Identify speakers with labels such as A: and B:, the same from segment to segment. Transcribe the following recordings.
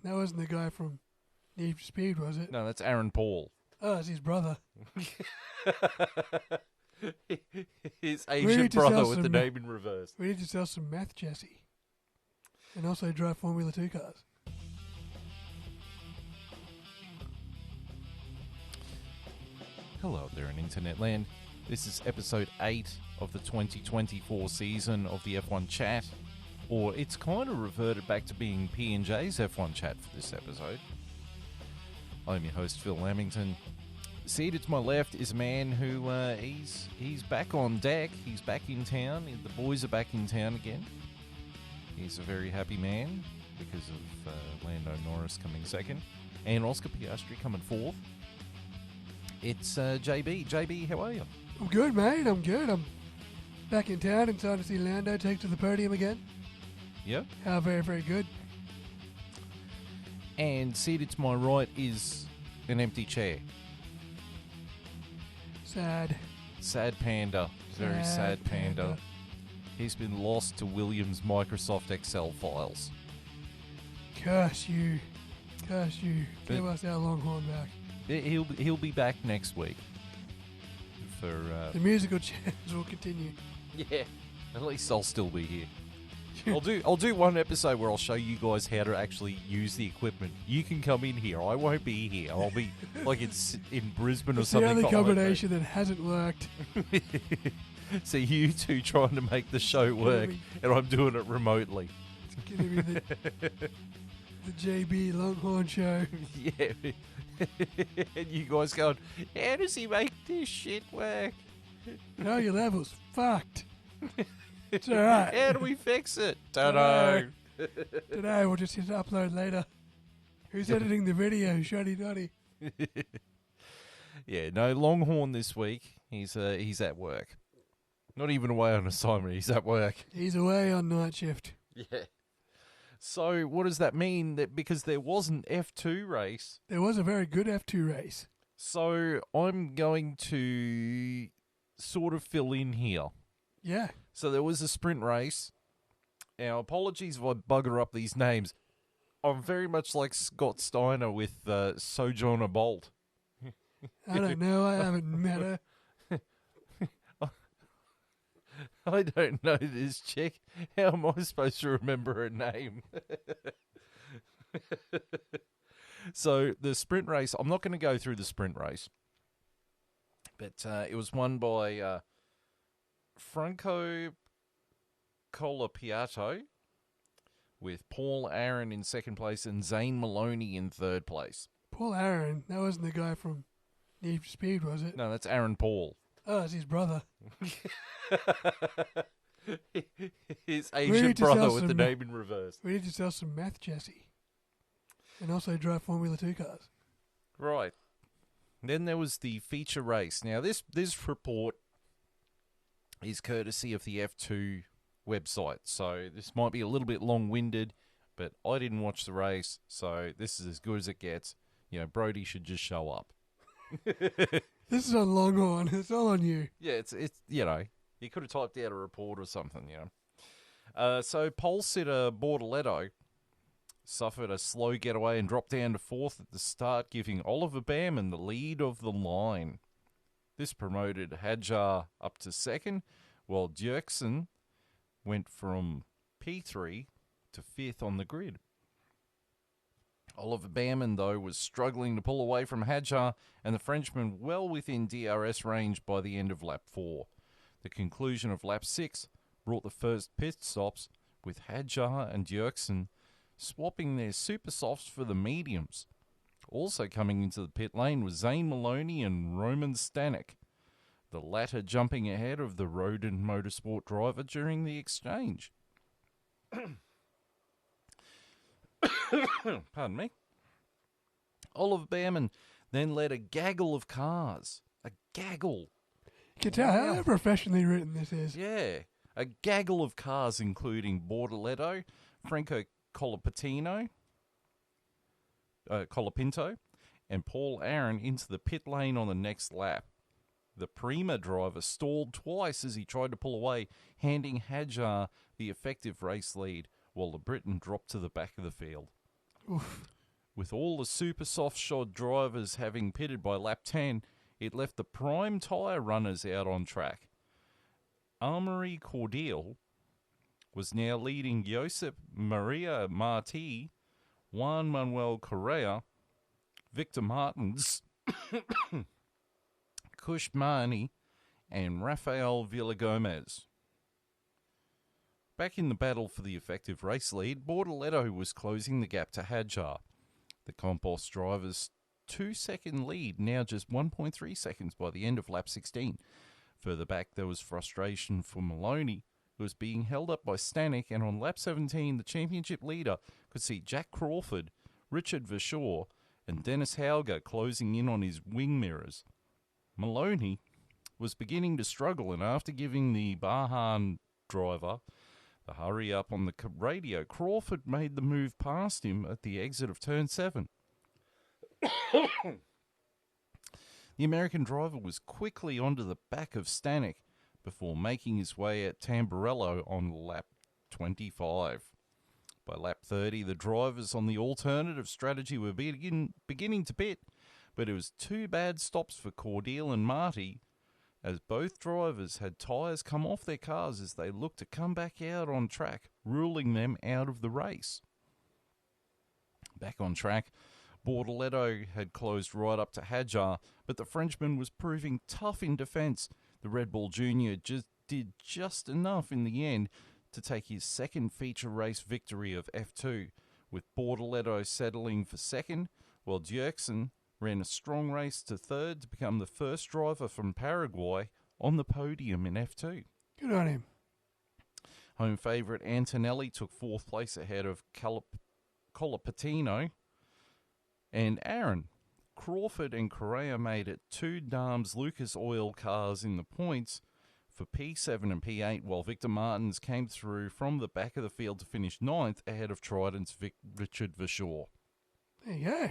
A: That wasn't the guy from Need for Speed, was it?
B: No, that's Aaron Paul.
A: Oh, it's his brother.
B: His
A: We
B: Asian
A: need to
B: brother
A: sell
B: with the
A: some-
B: name in reverse.
A: We need to sell some meth, Jesse. And also drive Formula 2 cars.
B: Hello out there in Internetland. This is episode 8 of the 2024 season of the F1 Chat. Or it's kind of reverted back to being P&J's F1 Chat for this episode. I'm your host, Phil Lamington. Seated to my left is a man who, he's back on deck. He's back in town. The boys are back in town again. He's a very happy man because of Lando Norris coming second. And Oscar Piastri coming fourth. It's JB. JB, how are you?
A: I'm good, mate. I'm good. I'm back in town and starting to see Lando take to the podium again.
B: Yep.
A: Very, very good.
B: And seated to my right is an empty chair.
A: Sad.
B: Sad panda. Very sad panda. He's been lost to Williams' Microsoft Excel files.
A: Curse you. Curse you.
B: But-
A: Give us our Longhorn back.
B: He'll be back next week. For
A: The musical chairs will continue.
B: yeah, at least I'll still be here. I'll do one episode where I'll show you guys how to actually use the equipment. You can come in here. I won't be here. I'll be like in Brisbane or
A: It's
B: something.
A: the only
B: for holiday.
A: combination that hasn't worked.
B: So you two trying to make the show work, and I'm doing it remotely.
A: It's going to be the JB Longhorn show.
B: Yeah. And you guys going, how does he make this shit work?
A: No, your level's fucked. It's alright.
B: How do we fix it? Don't know.
A: Today we'll just hit upload later. Who's editing the video? Shoddy doddy.
B: Yeah, no, Longhorn this week. He's at work. Not even away on assignment. He's at work.
A: He's away on night shift.
B: Yeah. So what does that mean? That because there was an F2 race,
A: There was a very good F2 race.
B: so I'm going to sort of fill in here.
A: Yeah.
B: So there was a sprint race. Now, apologies if I bugger up these names. I'm very much like Scott Steiner with Sojourner Bolt.
A: I don't know. I haven't met her.
B: I don't know this chick. How am I supposed to remember her name? So the sprint race, I'm not going to go through the sprint race, but it was won by Franco Colapinto with Paul Aaron in second place and Zane Maloney in third place.
A: Paul Aaron. That wasn't the guy from Need for Speed, was it?
B: No, that's Aaron Paul.
A: Oh, it's his brother.
B: His
A: We
B: Asian
A: need to
B: brother
A: sell
B: with the
A: some-
B: name in reverse.
A: We need to sell some meth, Jesse. And also drive Formula 2 cars.
B: Right. Then there was the feature race. Now, this report is courtesy of the F2 website, so this might be a little bit long-winded, but I didn't watch the race, so this is as good as it gets. You know, Brody should just show up.
A: This is on Longhorn. It's all on you.
B: Yeah, it's you know, you could have typed out a report or something, you know. So pole sitter Bortoletto suffered a slow getaway and dropped down to fourth at the start, giving Oliver Behrman the lead of the line. This promoted Hadjar up to second, while Dirksen went from P3 to fifth on the grid. Oliver Behrman, though, was struggling to pull away from Hadjar, and the Frenchman well within DRS range by the end of lap 4. The conclusion of lap 6 brought the first pit stops, with Hadjar and Dirksen swapping their super softs for the mediums. Also coming into the pit lane was Zane Maloney and Roman Stanek, the latter jumping ahead of the Rodin Motorsport driver during the exchange. Pardon me. Oliver Behrman then led a gaggle of cars. A gaggle.
A: You can tell how professionally written this is.
B: Yeah. A gaggle of cars, including Bortoletto, Franco Colapinto, and Paul Aaron into the pit lane on the next lap. The Prima driver stalled twice as he tried to pull away, handing Hadjar the effective race lead, while the Briton dropped to the back of the field.
A: Oof.
B: With all the super soft shod drivers having pitted by lap 10, it left the prime tyre runners out on track. Amaury Cordial was now leading Josep Maria Martí, Juan Manuel Correa, Victor Martins, Kush Mani, and Rafael Villagomez. Back in the battle for the effective race lead, Bortoleto was closing the gap to Hadjar. The Compost driver's 2-second lead, now just 1.3 seconds by the end of lap 16. Further back, there was frustration for Maloney, who was being held up by Stanek, and on lap 17, the championship leader could see Jack Crawford, Richard Verschoor, and Dennis Hauger closing in on his wing mirrors. Maloney was beginning to struggle, and after giving the Bahan driver the hurry up on the radio, Crawford made the move past him at the exit of turn 7. The American driver was quickly onto the back of Stanek before making his way at Tamburello on lap 25. By lap 30, the drivers on the alternative strategy were beginning to pit, but it was 2 bad stops for Cordial and Marty, as both drivers had tyres come off their cars as they looked to come back out on track, ruling them out of the race. Back on track, Bortoleto had closed right up to Hadjar, but the Frenchman was proving tough in defence. The Red Bull Junior did just enough in the end to take his second feature race victory of F2, with Bortoleto settling for second, while Dierksen ran a strong race to third to become the first driver from Paraguay on the podium in F2.
A: Good on him.
B: Home favourite Antonelli took 4th place ahead of Colapatino and Aaron. Crawford and Correa made it 2 Dams Lucas Oil cars in the points for P7 and P8, while Victor Martins came through from the back of the field to finish 9th ahead of Trident's Richard Verschoor.
A: There you go.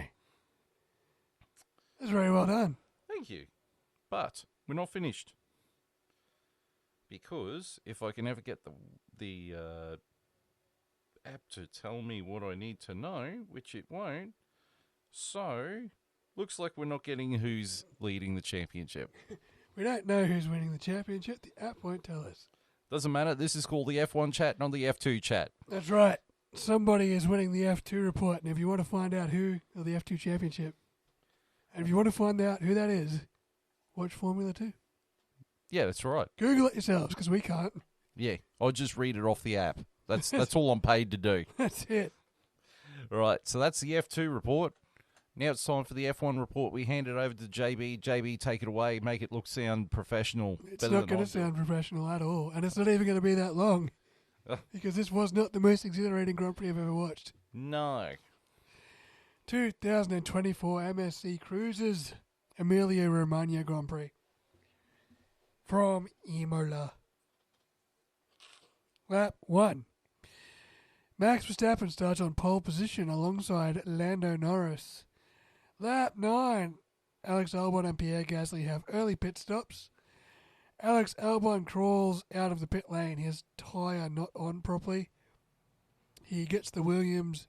A: That's very well done.
B: Thank you. But we're not finished. Because if I can ever get the app to tell me what I need to know, which it won't, so looks like we're not getting who's leading the championship.
A: We don't know who's winning the championship. The app won't tell us.
B: Doesn't matter. This is called the F1 chat, not the F2 chat.
A: That's right. Somebody is winning the F2 report, and if you want to find out who, or the F2 championship, and if you want to find out who that is, watch Formula 2.
B: Yeah, that's right.
A: Google it yourselves, because we can't.
B: Yeah, I'll just read it off the app. That's all I'm paid to do.
A: That's it.
B: All right, so that's the F2 report. Now it's time for the F1 report. We hand it over to JB. JB, take it away. Make it sound professional.
A: It's not going to sound professional at all, and it's not even going to be that long, because this was not the most exhilarating Grand Prix I've ever watched.
B: No.
A: 2024 MSC Cruisers Emilia-Romagna Grand Prix from Imola. Lap 1. Max Verstappen starts on pole position alongside Lando Norris. Lap 9. Alex Albon and Pierre Gasly have early pit stops. Alex Albon crawls out of the pit lane, his tyre not on properly. He gets the Williams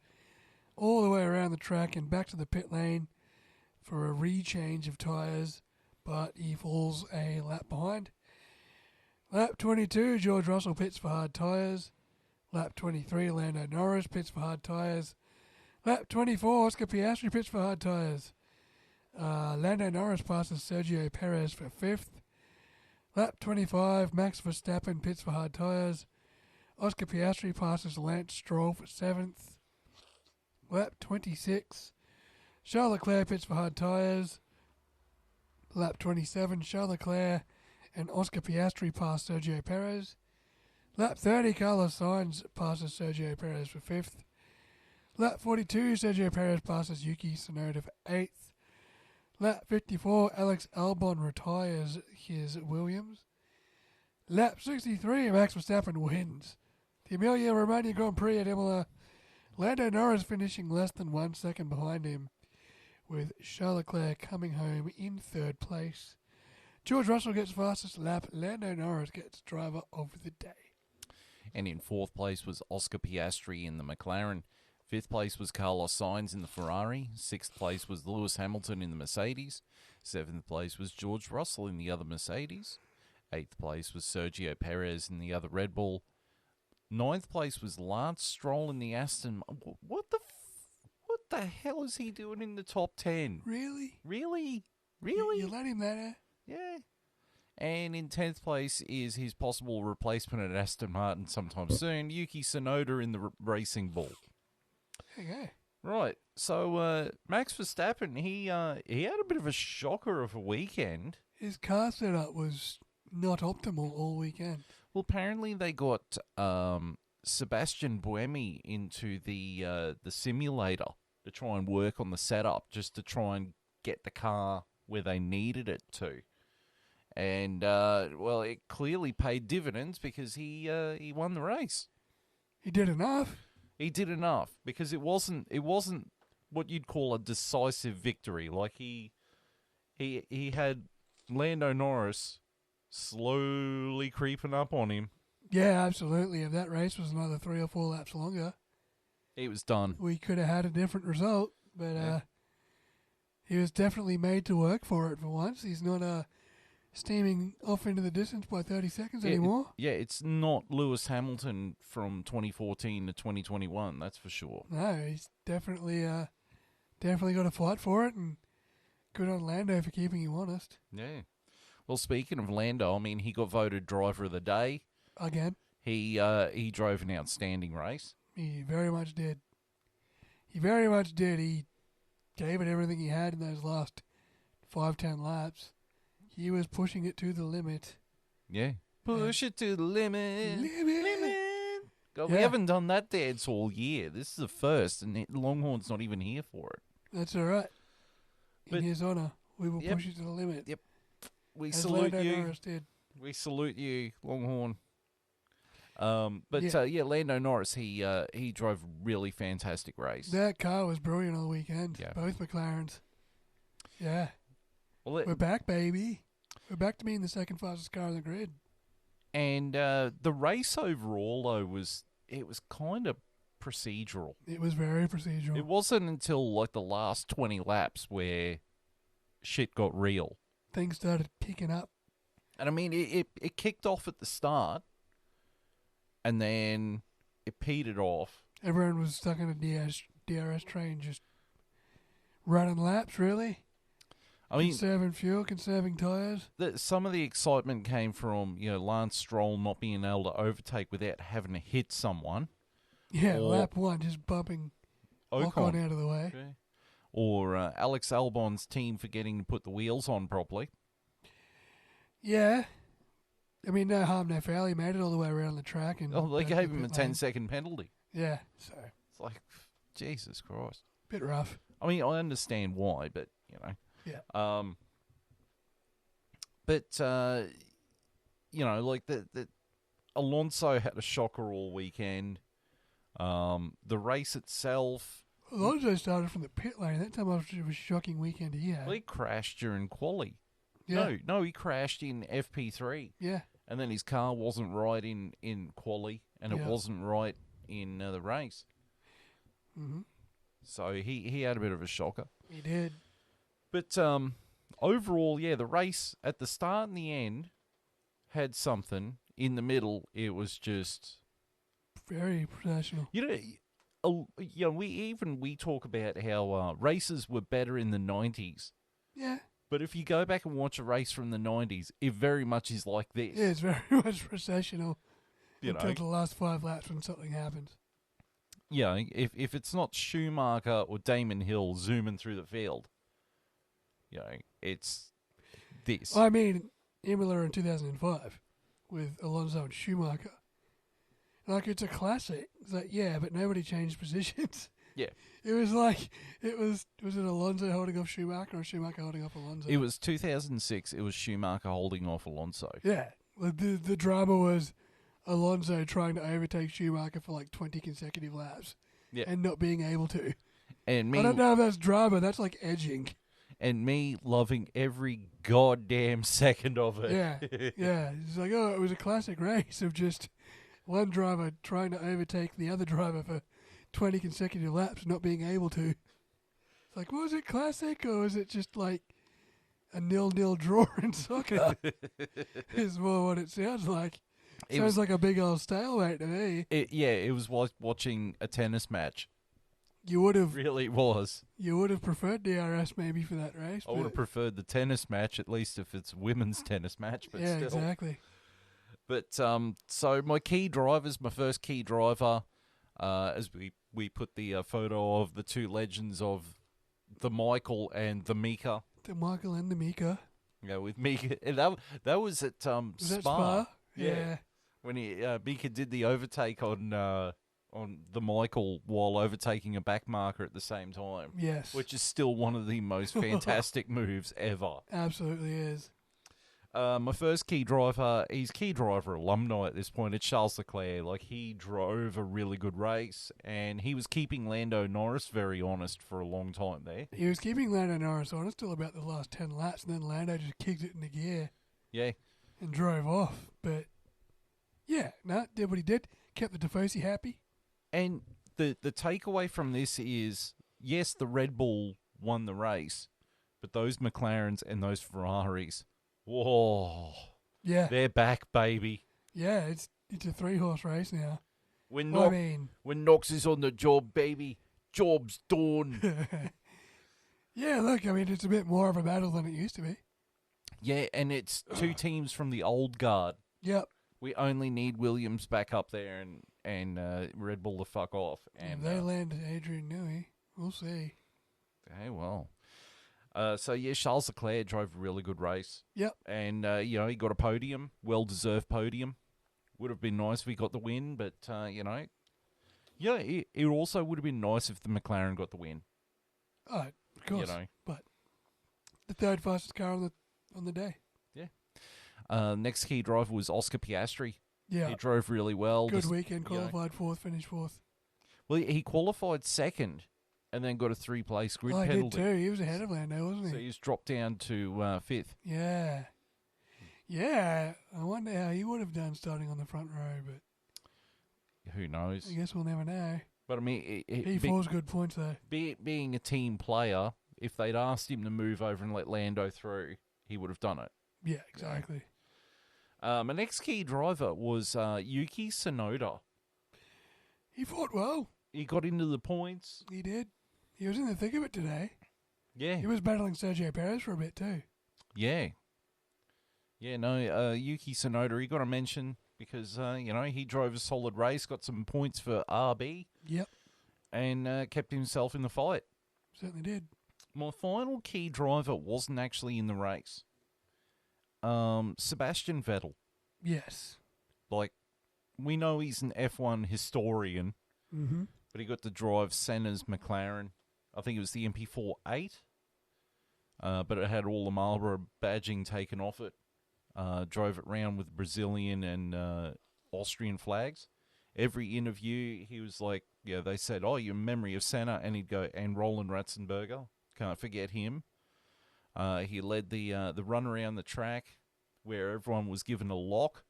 A: all the way around the track and back to the pit lane for a rechange of tyres, but he falls a lap behind. Lap 22, George Russell pits for hard tyres. Lap 23, Lando Norris pits for hard tyres. Lap 24, Oscar Piastri pits for hard tyres. Lando Norris passes Sergio Perez for 5th. Lap 25, Max Verstappen pits for hard tyres. Oscar Piastri passes Lance Stroll for 7th. Lap 26, Charles Leclerc pits for hard tyres. Lap 27, Charles Leclerc and Oscar Piastri pass Sergio Perez. Lap 30, Carlos Sainz passes Sergio Perez for 5th. Lap 42, Sergio Perez passes Yuki Tsunoda for 8th. Lap 54, Alex Albon retires his Williams. Lap 63, Max Verstappen wins the Emilia-Romagna Grand Prix at Imola. Lando Norris finishing less than 1 second behind him, with Charles Leclerc coming home in 3rd place. George Russell gets fastest lap. Lando Norris gets driver of the day.
B: And in 4th place was Oscar Piastri in the McLaren, 5th place was Carlos Sainz in the Ferrari. 6th place was Lewis Hamilton in the Mercedes. 7th place was George Russell in the other Mercedes. 8th place was Sergio Perez in the other Red Bull. 9th place was Lance Stroll in the Aston. What the hell is he doing in the top 10?
A: Really?
B: Really?
A: You let him there?
B: Yeah. And in 10th place is his possible replacement at Aston Martin sometime soon, Yuki Tsunoda in the Racing Bull.
A: Okay.
B: Right. So Max Verstappen, he had a bit of a shocker of a weekend.
A: His car setup was not optimal all weekend.
B: Well, apparently they got Sebastian Buemi into the simulator to try and work on the setup, just to try and get the car where they needed it to. And, well, it clearly paid dividends because he won the race.
A: He did enough.
B: He did enough because it wasn't what you'd call a decisive victory. Like he had Lando Norris slowly creeping up on him.
A: Yeah, absolutely. If that race was another 3 or 4 laps longer,
B: it was done.
A: We could have had a different result, but he was definitely made to work for it for once. He's not steaming off into the distance by 30 seconds anymore.
B: It's not Lewis Hamilton from 2014 to 2021, that's for sure.
A: No, he's definitely got to fight for it, and good on Lando for keeping him honest.
B: Yeah. Well, speaking of Lando, I mean, he got voted driver of the day.
A: Again.
B: He drove an outstanding race.
A: He very much did. He gave it everything he had in those last 5-10 laps. He was pushing it to the limit.
B: Yeah. Push it to the limit.
A: Limit.
B: God, we haven't done that dance all year. This is the first, and Longhorn's not even here for it.
A: That's all right. In his honour, we will push it to the limit.
B: Yep. We
A: As
B: salute
A: Lando
B: you.
A: Norris did.
B: We salute you, Longhorn. Lando Norris, he drove a really fantastic race.
A: That car was brilliant all weekend.
B: Yeah.
A: Both McLarens. Yeah.
B: Well,
A: we're back, baby. We're back to being the second fastest car on the grid.
B: And the race overall, though, was kind of procedural.
A: It was very procedural.
B: It wasn't until like the last 20 laps where shit got real.
A: Things started picking up.
B: And I mean, it kicked off at the start, and then it petered off.
A: Everyone was stuck in a DRS train, just running laps, really.
B: I mean,
A: conserving fuel, conserving tyres.
B: Some of the excitement came from, Lance Stroll not being able to overtake without having to hit someone.
A: Yeah, lap 1, just bumping Ocon out of the way.
B: Okay. Or Alex Albon's team forgetting to put the wheels on properly.
A: Yeah. I mean, no harm, no foul. He made it all the way around the track. And
B: they gave him a 10-second penalty.
A: Yeah, so.
B: It's like, Jesus Christ.
A: Bit rough.
B: I mean, I understand why, but,
A: Yeah.
B: The Alonso had a shocker all weekend. The race itself...
A: Alonso started from the pit lane. That time it was a shocking weekend he had.
B: Well, he crashed during quali.
A: Yeah.
B: No, he crashed in FP3.
A: Yeah.
B: And then his car wasn't right in quali, and it wasn't right in the race.
A: Mm-hmm.
B: So he had a bit of a shocker.
A: He did.
B: But overall, the race at the start and the end had something. In the middle, it was just
A: very professional.
B: We talk about how races were better in the 90s.
A: Yeah.
B: But if you go back and watch a race from the 90s, it very much is like this.
A: Yeah, it's very much processional until the last 5 laps when something happens.
B: Yeah, if it's not Schumacher or Damon Hill zooming through the field, it's this.
A: I mean, Imola in 2005 with Alonso and Schumacher. Like, it's a classic. It's like, but nobody changed positions.
B: Yeah.
A: It was like, was it Alonso holding off Schumacher or Schumacher holding off Alonso?
B: It was 2006. It was Schumacher holding off Alonso.
A: Yeah. The drama was Alonso trying to overtake Schumacher for like 20 consecutive laps.
B: Yeah.
A: And not being able to.
B: And
A: I don't know if that's drama. That's like edging.
B: And me loving every goddamn second of it.
A: Yeah. Yeah. It's like, it was a classic race of just one driver trying to overtake the other driver for 20 consecutive laps not being able to. It's like, was it classic or was it just like a 0-0 draw in soccer? Is more what it sounds like. Sounds like a big old stalemate to me.
B: It was like watching a tennis match.
A: You would have
B: Really was.
A: You would have preferred DRS maybe for that race.
B: I would have preferred the tennis match, at least if it's women's tennis match. But
A: yeah,
B: still.
A: exactly.
B: But so my key drivers, my first key driver, as we put the photo of the two legends of the Michael and the Mika.
A: The Michael and the Mika.
B: Yeah, with Mika. And that was at Spa.
A: Was that Spa? Yeah.
B: When Mika did the overtake on the Michael while overtaking a back marker at the same time.
A: Yes.
B: Which is still one of the most fantastic moves ever.
A: Absolutely is.
B: My first key driver, he's key driver alumni at this point. It's Charles Leclerc. Like, he drove a really good race, and he was keeping Lando Norris very honest for a long time there.
A: He was keeping Lando Norris honest till about the last 10 laps, and then Lando just kicked it into gear.
B: Yeah.
A: And drove off. But, yeah, did what he did. Kept the Tifosi happy.
B: And the takeaway from this is, yes, the Red Bull won the race, but those McLarens and those Ferraris, whoa.
A: Yeah.
B: They're back, baby.
A: Yeah, it's a 3-horse race now.
B: When Knox is on the job, baby, job's done.
A: Yeah, look, I mean, it's a bit more of a battle than it used to be.
B: Yeah, and it's two teams from the old guard.
A: Yep.
B: We only need Williams back up there and Red Bull to fuck off. And
A: if they land Adrian Newey, we'll see.
B: Hey, well. So, yeah, Charles Leclerc drove a really good race.
A: Yep.
B: And, he got a podium, well-deserved podium. Would have been nice if he got the win, but, yeah, it also would have been nice if the McLaren got the win.
A: Oh, of course. But the third fastest car on the day.
B: Yeah. Next key driver was Oscar Piastri.
A: Yeah.
B: He drove really well.
A: Good weekend, qualified fourth, finished fourth.
B: Well, he qualified second and then got a 3-place grid
A: penalty.
B: penalty.
A: He did too. He was ahead of Lando, wasn't he?
B: So he's dropped down to fifth.
A: Yeah. Yeah. I wonder how he would have done starting on the front row, but
B: who knows?
A: I guess we'll never know.
B: But I mean,
A: P4's good points though.
B: Being a team player, if they'd asked him to move over and let Lando through, he would have done it.
A: Yeah, exactly.
B: My next key driver was Yuki Tsunoda.
A: He fought well.
B: He got into the points.
A: He did. He was in the thick of it today.
B: Yeah.
A: He was battling Sergio Perez for a bit too.
B: Yeah. Yeah, no, Yuki Tsunoda, he got a mention because, he drove a solid race, got some points for RB.
A: Yep.
B: And kept himself in the fight.
A: Certainly did.
B: My final key driver wasn't actually in the race. Sebastian Vettel.
A: Yes.
B: Like, we know he's an F1 historian, but he got to drive Senna's McLaren. I think it was the MP4-8, but it had all the Marlboro badging taken off it. Drove it round with Brazilian and Austrian flags. Every interview, he was like, they said, oh, your memory of Senna, and he'd go, and Roland Ratzenberger. Can't forget him. He led the run around the track where everyone was given a lock,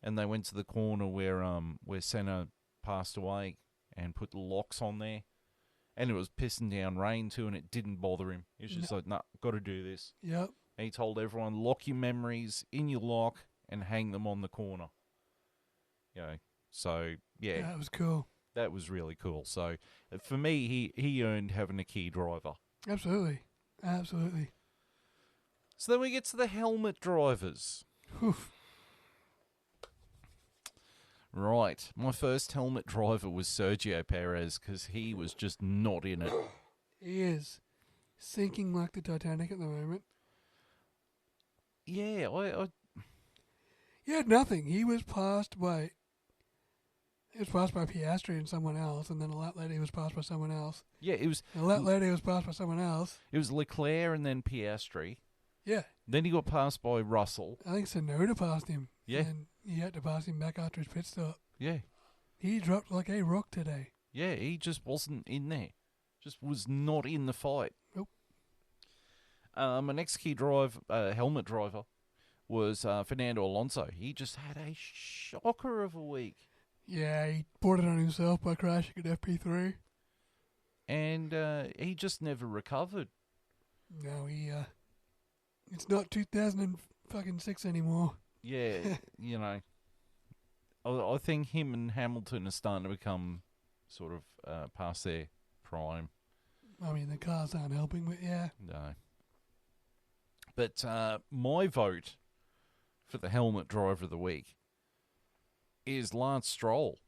B: and they went to the corner where Senna passed away and put the locks on there. And it was pissing down rain too, and it didn't bother him. He was just like, nah, got to do this.
A: Yep.
B: And he told everyone, lock your memories in your lock and hang them on the corner. So, yeah.
A: That was cool.
B: That was really cool. So, for me, he earned having a key driver.
A: Absolutely. Absolutely.
B: So then we get to the helmet drivers.
A: Oof.
B: Right. My first helmet driver was Sergio Perez because he was just not in it.
A: He is sinking like the Titanic at the moment.
B: Yeah,
A: He had nothing. He was passed by Piastri and someone else, and then a lap later he was passed by someone else.
B: Yeah, it was...
A: A lap later he was passed by someone else.
B: It was Leclerc and then Piastri.
A: Yeah.
B: Then he got passed by Russell.
A: I think Tsunoda passed him.
B: Yeah.
A: And he had to pass him back after his pit stop.
B: Yeah.
A: He dropped like a rock today.
B: Yeah, he just wasn't in there. Just was not in the fight.
A: Nope.
B: My next key helmet driver was Fernando Alonso. He just had a shocker of a week.
A: Yeah, he brought it on himself by crashing at FP3.
B: And he just never recovered.
A: No, it's not 2006 anymore.
B: Yeah, you know, I think him and Hamilton are starting to become sort of past their prime.
A: I mean, the cars aren't helping, but yeah.
B: No. But my vote for the helmet driver of the week is Lance Stroll.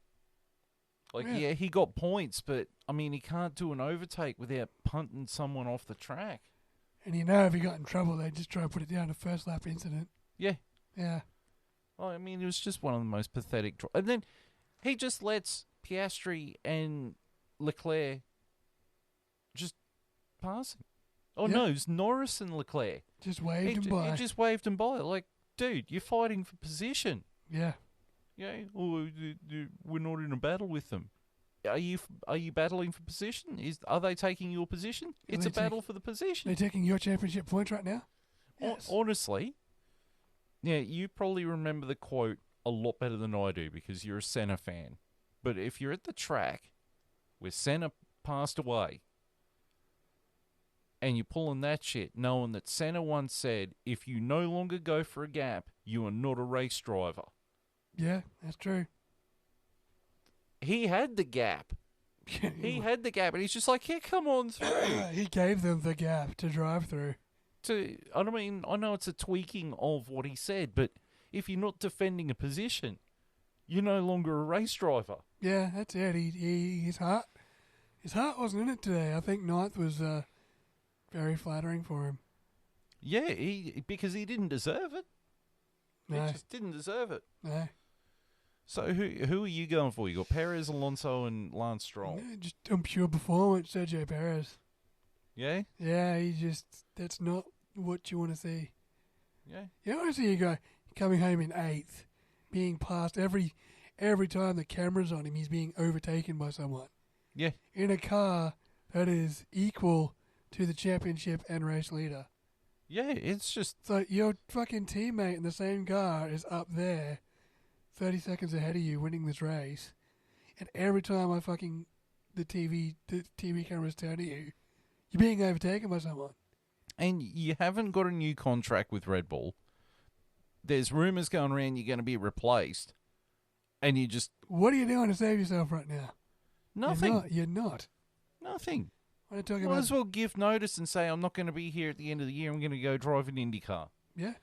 B: Like, yeah, he got points, but, I mean, he can't do an overtake without punting someone off the track.
A: And you know if he got in trouble, they'd just try to put it down to first lap incident.
B: Yeah.
A: Yeah.
B: Well, I mean, it was just one of the most pathetic... And then he just lets Piastri and Leclerc just pass him. Oh, no, it was Norris and Leclerc.
A: Just waved him by.
B: He just waved him by. Like, dude, you're fighting for position.
A: Yeah.
B: Yeah, we're not in a battle with them. Are you battling for position? Are they taking your position? It's a battle for the position.
A: They're taking your championship points right now? Yes.
B: Honestly, yeah, you probably remember the quote a lot better than I do because you're a Senna fan. But if you're at the track where Senna passed away and you're pulling that shit, knowing that Senna once said, if you no longer go for a gap, you are not a race driver.
A: Yeah, that's true.
B: He had the gap. He had the gap, and he's just like, yeah, come on through.
A: He gave them the gap to drive through.
B: I mean, I know it's a tweaking of what he said, but if you're not defending a position, you're no longer a race driver.
A: Yeah, that's it. His heart wasn't in it today. I think ninth was very flattering for him.
B: Yeah, because he didn't deserve it.
A: No.
B: He just didn't deserve it.
A: No.
B: So who are you going for? You got Perez, Alonso, and Lance Stroll.
A: Yeah, just on pure performance, Sergio Perez.
B: Yeah?
A: Yeah, that's not what you want to see.
B: Yeah.
A: You want to see a guy coming home in 8th, being passed every time the camera's on him, he's being overtaken by someone.
B: Yeah.
A: In a car that is equal to the championship and race leader.
B: Yeah, it's just...
A: So your fucking teammate in the same car is up there 30 seconds ahead of you winning this race, and every time the TV cameras turn to you, you're being overtaken by someone.
B: And you haven't got a new contract with Red Bull. There's rumours going around you're going to be replaced, and you just...
A: What are you doing to save yourself right now?
B: Nothing.
A: You're not.
B: Nothing.
A: What are you talking
B: Might
A: about?
B: as well give notice and say, I'm not going to be here at the end of the year. I'm going to go drive an IndyCar.
A: Yeah.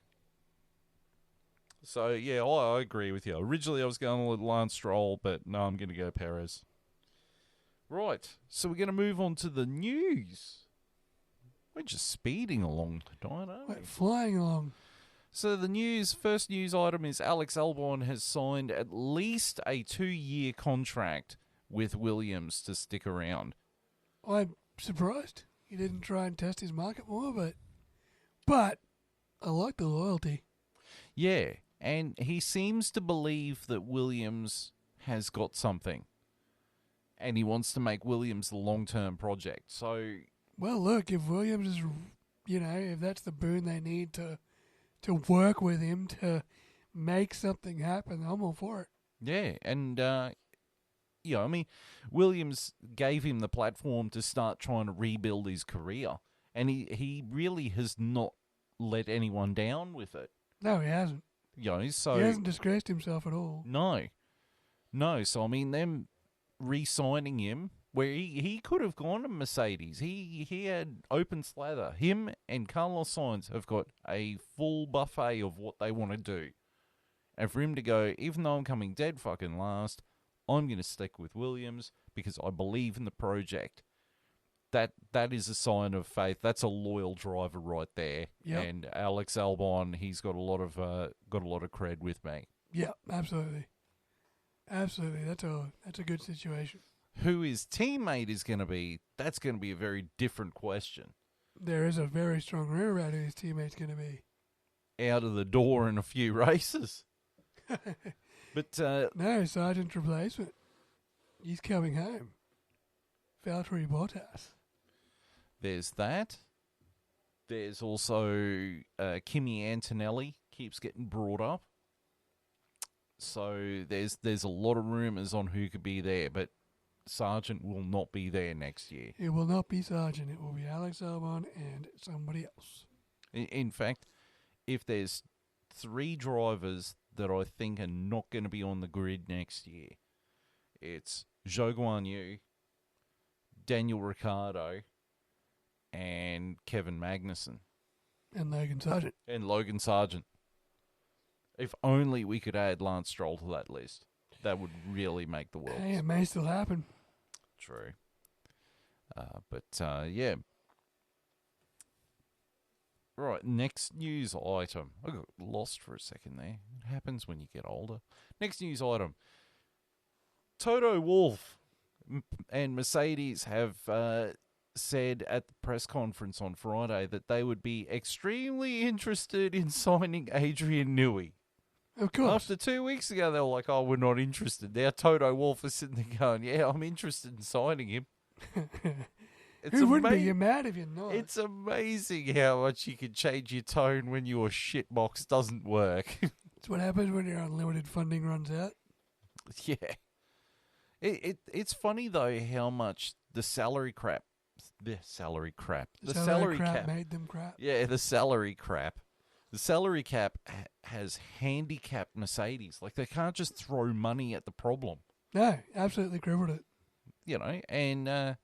B: So, yeah, I agree with you. Originally, I was going with Lance Stroll, but no, I'm going to go Perez. Right, so we're going to move on to the news. We're just speeding along tonight, aren't we?
A: Like flying along.
B: So the first news item is Alex Albon has signed at least a 2-year contract with Williams to stick around.
A: I'm surprised he didn't try and test his market more, but I like the loyalty.
B: Yeah, and he seems to believe that Williams has got something. And he wants to make Williams the long-term project. So,
A: well, look, if Williams is, if that's the boon they need to work with him to make something happen, I'm all for it.
B: Yeah, and, I mean, Williams gave him the platform to start trying to rebuild his career. And he really has not let anyone down with it.
A: No, he hasn't.
B: So...
A: He hasn't disgraced himself at all.
B: No, so, I mean, them... re-signing him, where he could have gone to Mercedes. He had open slather. Him and Carlos Sainz have got a full buffet of what they want to do. And for him to go, even though I'm coming dead fucking last, I'm going to stick with Williams because I believe in the project. That is a sign of faith. That's a loyal driver right there.
A: Yep.
B: And Alex Albon, he's got a lot of cred with me.
A: Yeah, absolutely. Absolutely, that's a good situation.
B: Who his teammate is going to be, that's going to be a very different question.
A: There is a very strong rumor about who his teammate's going to be.
B: Out of the door in a few races. But
A: no, Sergeant's replacement. He's coming home. Valtteri Bottas.
B: There's that. There's also Kimi Antonelli keeps getting brought up. So there's a lot of rumours on who could be there, but Sargent will not be there next year.
A: It will not be Sargent. It will be Alex Albon and somebody else.
B: In fact, if there's 3 drivers that I think are not going to be on the grid next year, it's Zhou Guanyu, Daniel Ricciardo, and Kevin Magnussen.
A: And Logan Sargent.
B: If only we could add Lance Stroll to that list. That would really make the world.
A: Hey, it may still happen.
B: True. Yeah. Right, next news item. I got lost for a second there. It happens when you get older. Next news item. Toto Wolff and Mercedes have said at the press conference on Friday that they would be extremely interested in signing Adrian Newey.
A: Of course.
B: After 2 weeks ago, they were like, oh, we're not interested. Now Toto Wolff is sitting there going, yeah, I'm interested in signing him.
A: Who wouldn't be? You're mad if you're not.
B: It's amazing how much you can change your tone when your shitbox doesn't work.
A: It's what happens when your unlimited funding runs out.
B: Yeah. It's funny, though, how much the salary cap made them crap.
A: Yeah,
B: the salary crap. The salary cap has handicapped Mercedes. Like, they can't just throw money at the problem.
A: No, absolutely crippled it.
B: You know, and I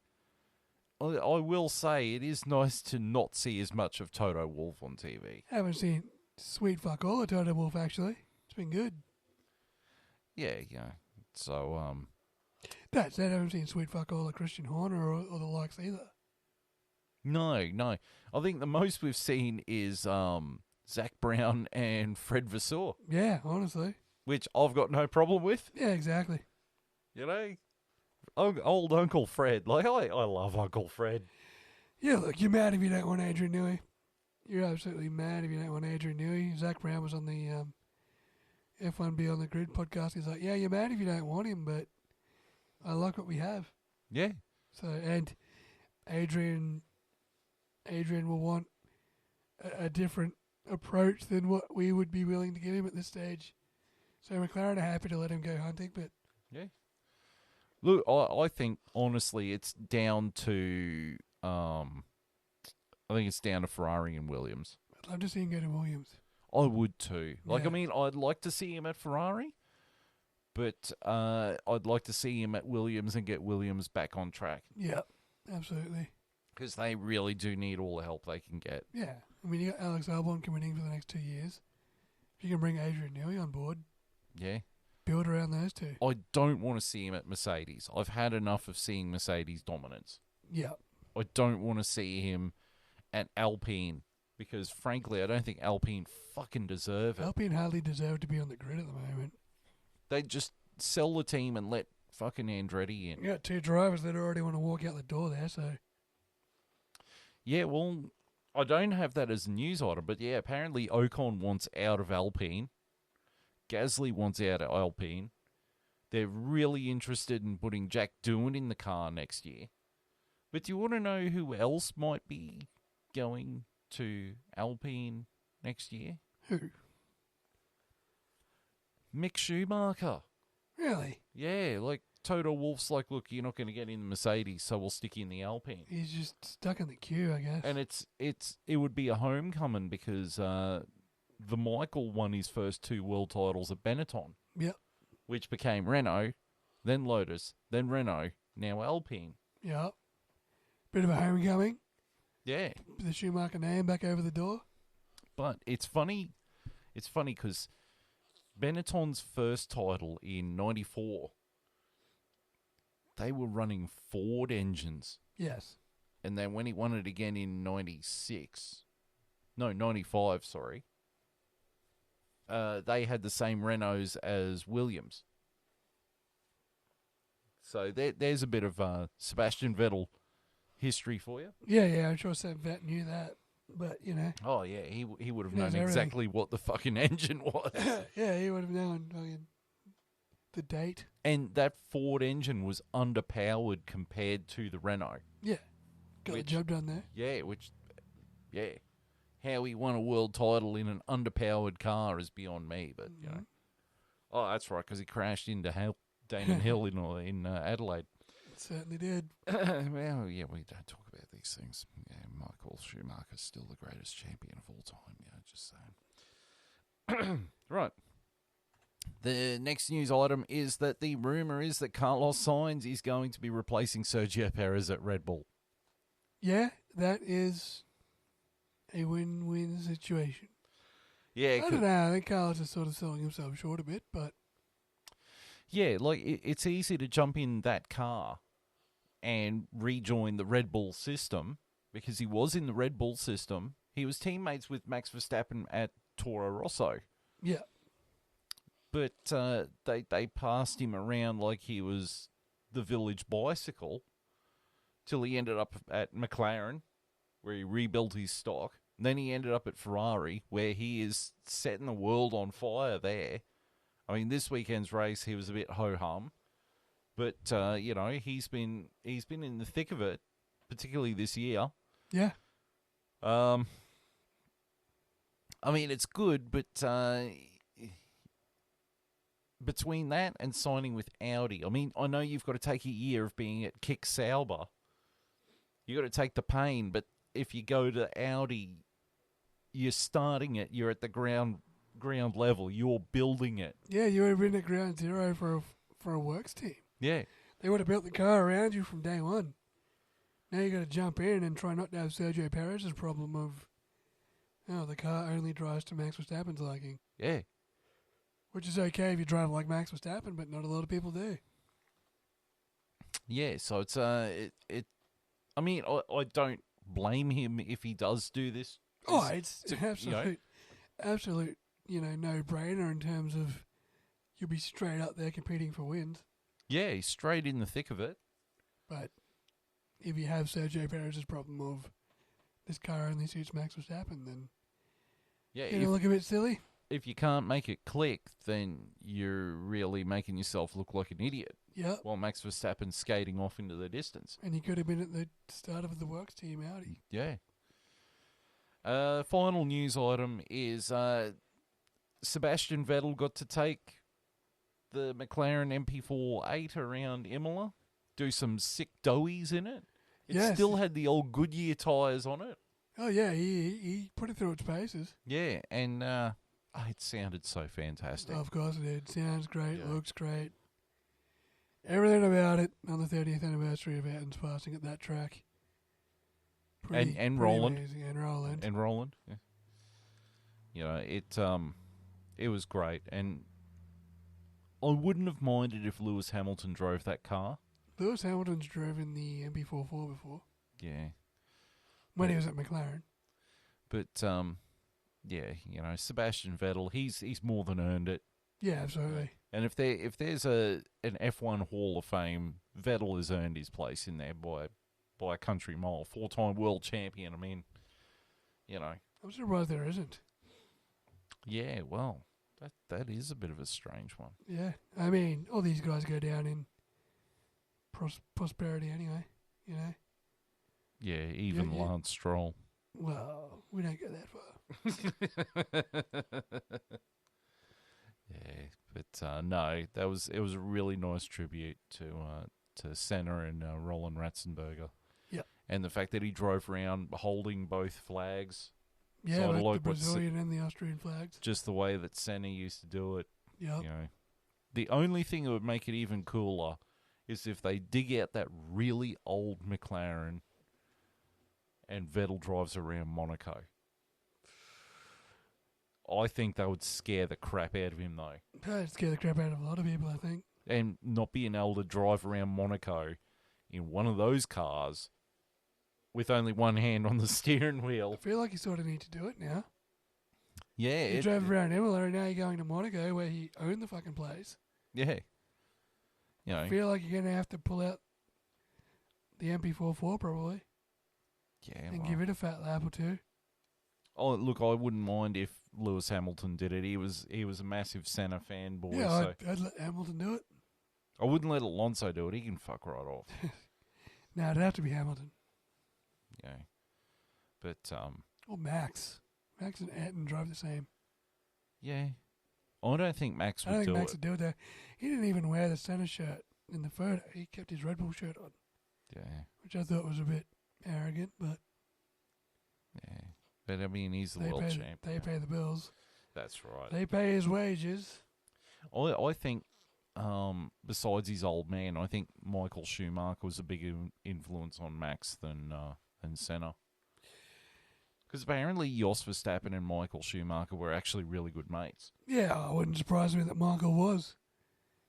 B: will say it is nice to not see as much of Toto Wolff on TV.
A: Haven't seen sweet fuck all of Toto Wolff, actually. It's been good.
B: Yeah. So,
A: That said, I haven't seen sweet fuck all of Christian Horner or the likes either.
B: No. I think the most we've seen is Zach Brown and Fred Vasseur.
A: Yeah, honestly.
B: Which I've got no problem with.
A: Yeah, exactly.
B: You know, old Uncle Fred. Like, I love Uncle Fred.
A: Yeah, look, you're mad if you don't want Adrian Newey. You're absolutely mad if you don't want Adrian Newey. Zach Brown was on the F1 Beyond the Grid podcast. He's like, yeah, you're mad if you don't want him, but I like what we have.
B: Yeah.
A: So, and Adrian will want a different approach than what we would be willing to give him at this stage. So McLaren are happy to let him go hunting, but
B: yeah. Look, I think honestly it's down to I think it's down to Ferrari and Williams.
A: I'd love to see him go to Williams.
B: I would too. Like,
A: Yeah.
B: I mean, I'd like to see him at Ferrari, but I'd like to see him at Williams and get Williams back on track.
A: Yeah, absolutely.
B: Because they really do need all the help they can get.
A: Yeah. I mean, you got Alex Albon coming in for the next 2 years. If you can bring Adrian Newey on board,
B: Yeah.
A: build around those two.
B: I don't want to see him at Mercedes. I've had enough of seeing Mercedes dominance.
A: Yeah.
B: I don't want to see him at Alpine because, frankly, I don't think Alpine fucking deserve it.
A: Alpine hardly deserve to be on the grid at the moment.
B: They just sell the team and let fucking Andretti in.
A: You got 2 drivers that already want to walk out the door there, so...
B: Yeah, well, I don't have that as a news item, but yeah, apparently Ocon wants out of Alpine. Gasly wants out of Alpine. They're really interested in putting Jack Doohan in the car next year. But do you want to know who else might be going to Alpine next year?
A: Who?
B: Mick Schumacher.
A: Really?
B: Yeah, like Toto Wolff's like, look, you're not going to get in the Mercedes, so we'll stick you in the Alpine.
A: He's just stuck in the queue, I guess.
B: And it would be a homecoming because the Michael won his first 2 world titles at Benetton.
A: Yep.
B: Which became Renault, then Lotus, then Renault, now Alpine.
A: Yep. Bit of a homecoming.
B: Yeah.
A: The Schumacher name back over the door.
B: But it's funny. It's funny because Benetton's first title in 94, they were running Ford engines.
A: Yes.
B: And then when he won it again in 95, sorry, they had the same Renaults as Williams. So there's a bit of Sebastian Vettel history for you.
A: Yeah, I'm sure Sam Vet knew that. But, you know.
B: Oh, yeah, he would have
A: He knows
B: known exactly what the fucking engine was.
A: Yeah, he would have known the date.
B: And that Ford engine was underpowered compared to the Renault.
A: Yeah. Got the job done there.
B: Yeah, how he won a world title in an underpowered car is beyond me, but, you know. Oh, that's right, because he crashed into Damon Hill in Adelaide.
A: It certainly did.
B: Well, yeah, we don't talk about these things. Yeah, Michael Schumacher's still the greatest champion of all time. Yeah, just saying. Right. The next news item is that the rumour is that Carlos Sainz is going to be replacing Sergio Perez at Red Bull.
A: Yeah, that is a win-win situation.
B: Yeah,
A: I don't know. I think Carlos is sort of selling himself short a bit, but
B: yeah, like it's easy to jump in that car and rejoin the Red Bull system because he was in the Red Bull system. He was teammates with Max Verstappen at Toro Rosso.
A: yeah.
B: But they passed him around like he was the village bicycle till he ended up at McLaren, where he rebuilt his stock. And then he ended up at Ferrari, where he is setting the world on fire there. I mean, this weekend's race, he was a bit ho-hum. But, he's been in the thick of it, particularly this year.
A: Yeah.
B: I mean, it's good, but between that and signing with Audi, I mean, I know you've got to take a year of being at Kick Sauber. You've got to take the pain, but if you go to Audi, you're starting it. You're at the ground level. You're building it.
A: Yeah, you would have been at ground zero for a works team.
B: Yeah.
A: They would have built the car around you from day one. Now you got to jump in and try not to have Sergio Perez's problem of, the car only drives to Max Verstappen's liking.
B: Yeah.
A: Which is okay if you drive like Max Verstappen, but not a lot of people do.
B: Yeah, so it's I mean, I don't blame him if he does do this.
A: Oh, it's absolute, no-brainer in terms of you'll be straight up there competing for wins.
B: Yeah, he's straight in the thick of it.
A: But if you have Sergio Perez's problem of this car only suits Max Verstappen, then
B: yeah,
A: you look a bit silly.
B: If you can't make it click, then you're really making yourself look like an idiot.
A: Yeah.
B: While Max Verstappen's skating off into the distance.
A: And he could have been at the start of the works team Audi.
B: Yeah. Final news item is Sebastian Vettel got to take the McLaren MP4-8 around Imola, do some sick doughies in it. It still had the old Goodyear tyres on it.
A: Oh, yeah, he put it through its paces.
B: Yeah, and it sounded so fantastic.
A: Oh, of course it did. Sounds great, looks great. Everything about it on the 30th anniversary of Ayrton's passing at that track.
B: And Roland.
A: Amazing. And Roland.
B: And Roland. Yeah. It was great. And I wouldn't have minded if Lewis Hamilton drove that car.
A: Lewis Hamilton's driven the MP44 before.
B: Yeah.
A: When he was at McLaren.
B: But, Sebastian Vettel, he's more than earned it.
A: Yeah, absolutely.
B: And if there's an F1 Hall of Fame, Vettel has earned his place in there by a country mile. 4-time world champion. I mean,
A: I'm surprised there isn't.
B: Yeah, well, that is a bit of a strange one.
A: Yeah, I mean, all these guys go down in prosperity anyway,
B: Yeah, even Lance Stroll.
A: Well, we don't go that far.
B: Yeah, but no, it was a really nice tribute to Senna and Roland Ratzenberger.
A: Yep.
B: And the fact that he drove around holding both flags.
A: Yeah, like the Brazilian and the Austrian flags.
B: Just the way that Senna used to do it.
A: Yep.
B: The only thing that would make it even cooler is if they dig out that really old McLaren and Vettel drives around Monaco. I think that would scare the crap out of him, though.
A: That'd scare the crap out of a lot of people, I think.
B: And not being able to drive around Monaco in one of those cars with only one hand on the steering wheel.
A: I feel like you sort of need to do it now.
B: Yeah.
A: You drove around Imola and now you're going to Monaco where he owned the fucking place.
B: Yeah.
A: I feel like you're going to have to pull out the MP44 probably.
B: Yeah.
A: And give it a fat lap or two.
B: Oh, look, I wouldn't mind if Lewis Hamilton did it. He was a massive Senna fanboy.
A: Yeah,
B: so
A: I'd let Hamilton do it.
B: I wouldn't let Alonso do it. He can fuck right off.
A: No, it'd have to be Hamilton.
B: Yeah. But,
A: Or Max. Max and Ayrton drive the same.
B: Yeah. I don't think Max
A: I
B: would
A: don't think
B: do
A: Max
B: it.
A: would do it there. He didn't even wear the centre shirt in the photo. He kept his Red Bull shirt on,
B: Yeah,
A: which I thought was a bit arrogant, but
B: yeah. But I mean, he's the
A: they
B: world
A: pay,
B: champion.
A: they pay the bills.
B: That's right.
A: They pay his wages.
B: I think, besides his old man, I think Michael Schumacher was a bigger influence on Max than Senna. Because apparently Jos Verstappen and Michael Schumacher were actually really good mates.
A: Yeah, it wouldn't surprise me that Michael was.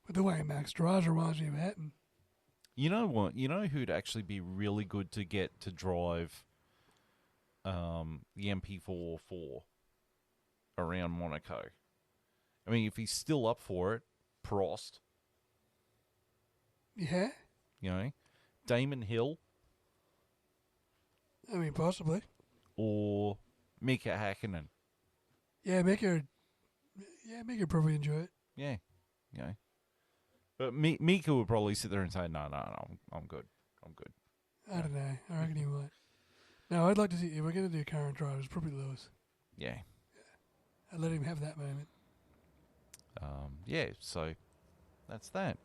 A: But the way Max drives reminds me of Hatton.
B: You know what? You know who'd actually be really good to get to drive the MP4 around Monaco? I mean, if he's still up for it, Prost,
A: Yeah?
B: you know, Damon Hill,
A: I mean, possibly.
B: or Mika Hakkinen.
A: Yeah, Mika would probably enjoy it.
B: Yeah, you know. But Mika would probably sit there and say, no, I'm good.
A: I don't know. I reckon he might. No, I'd like to see, if we're going to do current drivers, probably Lewis.
B: Yeah.
A: I'd let him have that moment.
B: Yeah, so that's that.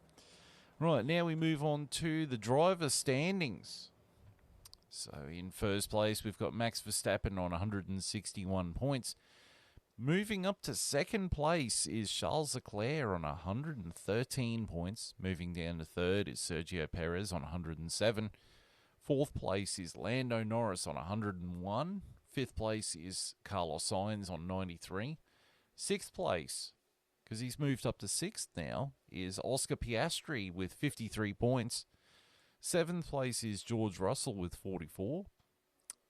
B: Right, now we move on to the driver standings. So in first place, we've got Max Verstappen on 161 points. Moving up to second place is Charles Leclerc on 113 points. Moving down to third is Sergio Perez on 107. Fourth place is Lando Norris on 101. Fifth place is Carlos Sainz on 93. Sixth place, because he's moved up to sixth now, is Oscar Piastri with 53 points. Seventh place is George Russell with 44.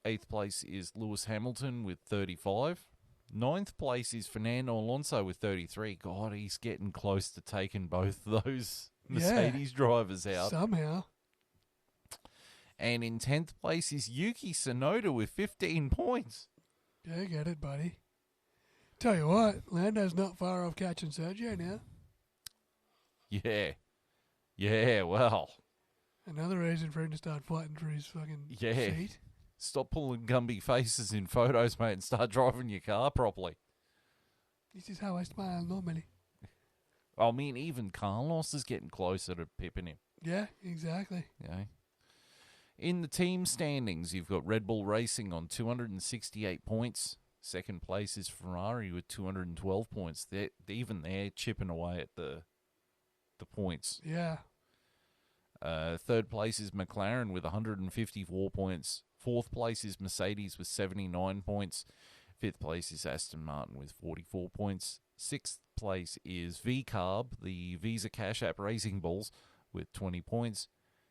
B: Eighth place is Lewis Hamilton with 35. Ninth place is Fernando Alonso with 33. God, he's getting close to taking both those Mercedes drivers out.
A: Somehow.
B: And in 10th place is Yuki Tsunoda with 15 points.
A: Go get it, buddy. Tell you what, Lando's not far off catching Sergio now.
B: Yeah. Yeah, well.
A: Another reason for him to start fighting for his fucking seat.
B: Stop pulling Gumby faces in photos, mate, and start driving your car properly.
A: This is how I smile normally.
B: I mean, even Carlos is getting closer to pipping him.
A: Yeah, exactly.
B: Yeah. In the team standings, you've got Red Bull Racing on 268 points. Second place is Ferrari with 212 points. They're chipping away at the points.
A: Yeah.
B: Third place is McLaren with 154 points. Fourth place is Mercedes with 79 points. Fifth place is Aston Martin with 44 points. Sixth place is VCarb, the Visa Cash App Racing Bulls, with 20 points.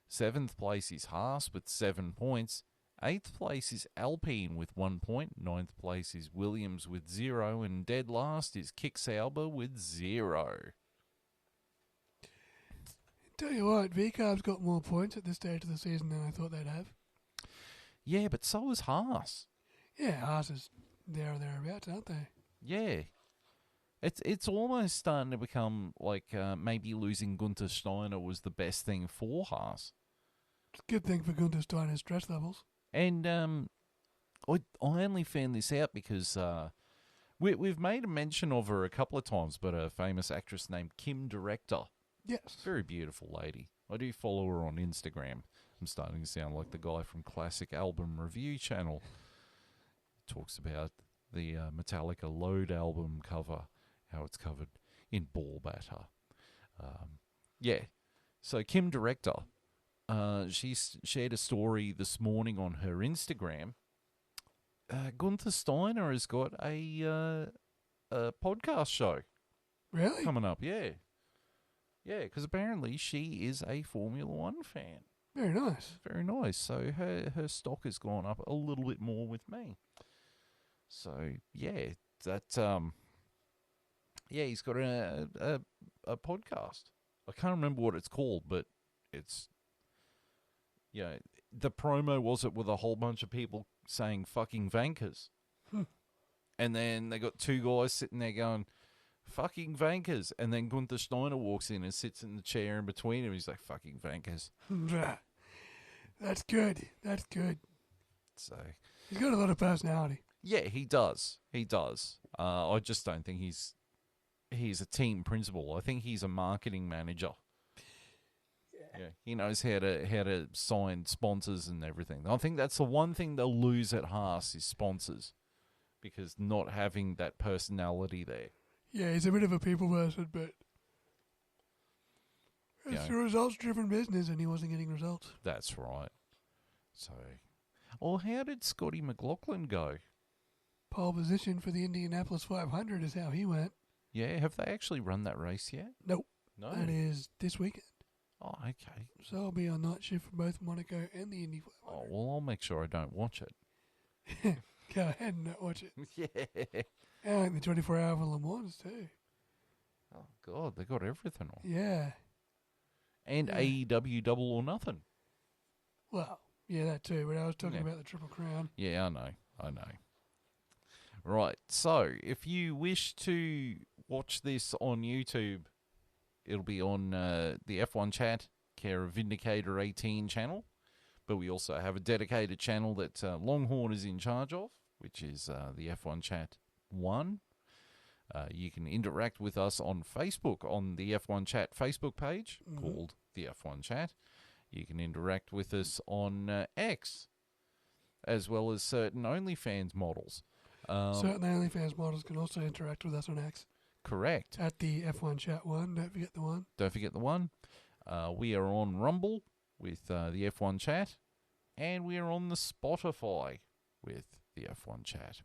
B: Seventh place is Haas with 7 points. Eighth place is Alpine with 1 point. Ninth place is Williams with 0. And dead last is Kick Sauber with 0.
A: Tell you what, VCarb's got more points at this stage of the season than I thought they'd have.
B: Yeah, but so is Haas.
A: Yeah, Haas is there or thereabouts, aren't they?
B: Yeah. It's almost starting to become like maybe losing Gunther Steiner was the best thing for Haas.
A: It's a good thing for Gunther Steiner's stress levels.
B: And I only found this out because we've made a mention of her a couple of times, but a famous actress named Kim Director.
A: Yes.
B: Very beautiful lady. I do follow her on Instagram. I'm starting to sound like the guy from Classic Album Review Channel. Talks about the Metallica Load album cover, how it's covered in ball batter. Yeah. So Kim Director, she shared a story this morning on her Instagram. Gunther Steiner has got a podcast show.
A: Really?
B: Coming up, yeah. Yeah, because apparently she is a Formula One fan.
A: Very nice.
B: Very nice. So her stock has gone up a little bit more with me. So yeah, that yeah, he's got a podcast. I can't remember what it's called, but it's the promo was it with a whole bunch of people saying fucking vankers. And then they got two guys sitting there going, fucking vankers. And then Gunther Steiner walks in and sits in the chair in between him. He's like, fucking vankers.
A: That's good. That's good.
B: So
A: He's got a lot of personality.
B: yeah, he does. He does. I just don't think he's he's a team principal. I think he's a marketing manager. Yeah, he knows how to sign sponsors and everything. I think that's the one thing they'll lose at Haas is sponsors, because not having that personality there.
A: Yeah, he's a bit of a people person, but it's a results-driven business, and he wasn't getting results.
B: That's right. So, how did Scotty McLaughlin go?
A: Pole position for the Indianapolis 500 is how he went.
B: Yeah, have they actually run that race yet?
A: Nope.
B: No.
A: That is this weekend.
B: Oh, okay.
A: So I'll be on night shift for both Monaco and the Indy 500.
B: Oh, well, I'll make sure I don't watch it.
A: Go ahead and not watch it.
B: Yeah.
A: And the 24-hour for Le Mans too.
B: Oh, God, they got everything on.
A: Yeah.
B: And AEW Double or Nothing.
A: Well, yeah, that too. But I was talking about the Triple Crown.
B: Yeah, I know. Right, so if you wish to watch this on YouTube, it'll be on the F1 Chat, care of Vindicator 18 channel. But we also have a dedicated channel that Longhorn is in charge of, which is the F1 Chat 1. You can interact with us on Facebook, on the F1 Chat Facebook page, called the F1 Chat. You can interact with us on X, as well as certain OnlyFans models.
A: Certain OnlyFans models can also interact with us on X.
B: Correct.
A: At the F1 Chat 1, don't forget the one.
B: Don't forget the one. We are on Rumble with the F1 Chat, and we are on the Spotify with the F1 Chat.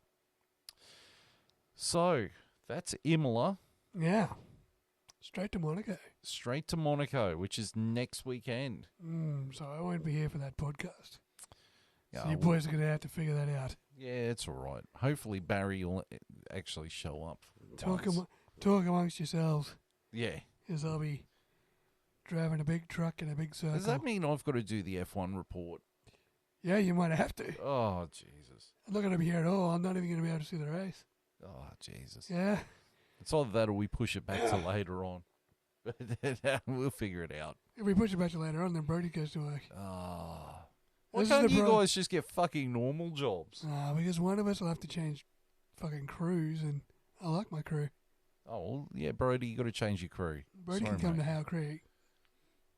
B: So, that's Imola.
A: Yeah. Straight to Monaco.
B: Straight to Monaco, which is next weekend.
A: So I won't be here for that podcast.
B: Yeah,
A: so you boys are going to have to figure that out.
B: Yeah, it's all right. Hopefully Barry will actually show up.
A: Talk amongst yourselves.
B: Yeah.
A: Because I'll be driving a big truck in a big circle.
B: Does that mean I've got to do the F1 report?
A: Yeah, you might have to.
B: Oh, Jesus.
A: I'm not going to be here at all. I'm not even going to be able to see the race.
B: Oh, Jesus.
A: Yeah.
B: It's either that or we push it back to later on. We'll figure it out.
A: If we push it back to later on, then Brody goes to work.
B: Why can't you guys just get fucking normal jobs?
A: Because one of us will have to change fucking crews, and I like my crew.
B: Oh, well, yeah, Brody, you got to change your crew.
A: Brody can come to Howe Creek.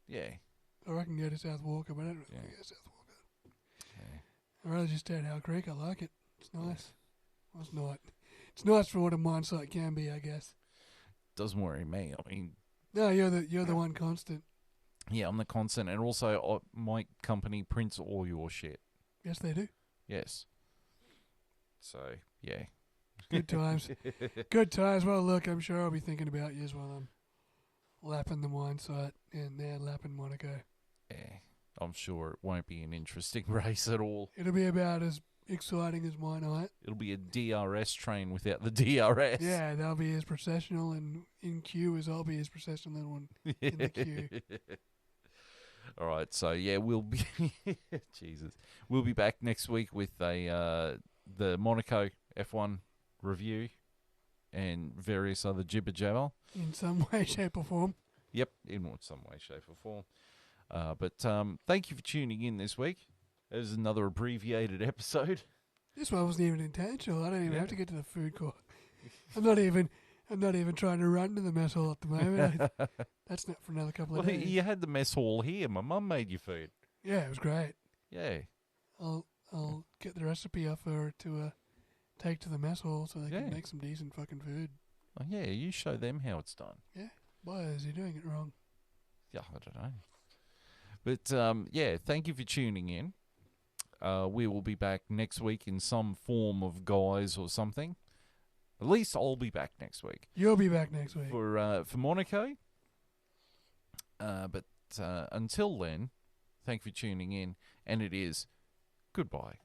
B: Yeah.
A: Or I can go to South Walker, but I don't really go to South Walker.
B: Yeah.
A: I'd rather just stay at Howe Creek. I like it. It's nice. Well, it's not. It's nice for what a mine site can be, I guess.
B: Doesn't worry me. I mean...
A: No, you're the one constant.
B: Yeah, I'm the constant, and also my company prints all your shit.
A: Yes, they do.
B: Yes. So, yeah.
A: Good times. Good times. Well, look, I'm sure I'll be thinking about you while I'm lapping the wine site and now lapping Monaco.
B: Yeah, I'm sure it won't be an interesting race at all.
A: It'll be about as exciting as my night.
B: It'll be a DRS train without the DRS.
A: Yeah, they'll be as processional and in queue as I'll be as processional in the queue.
B: All right, so yeah, we'll be Jesus. We'll be back next week with the Monaco F1 review and various other jibber jabber.
A: In some way, shape, or form.
B: Yep, in some way, shape, or form. But thank you for tuning in this week. There's another abbreviated episode.
A: This one wasn't even intentional. I don't even have to get to the food court. I'm not even trying to run to the mess hall at the moment. That's not for another couple of days.
B: You had the mess hall here. My mum made you food.
A: Yeah, it was great.
B: Yeah.
A: I'll get the recipe off her to take to the mess hall so they can make some decent fucking food.
B: Oh, yeah, you show them how it's done.
A: Yeah. Why is he doing it wrong?
B: Yeah, I don't know. But, yeah, thank you for tuning in. We will be back next week in some form of guise or something. At least I'll be back next week.
A: You'll be back next week.
B: For Monaco. But until then, thank you for tuning in. And it is goodbye.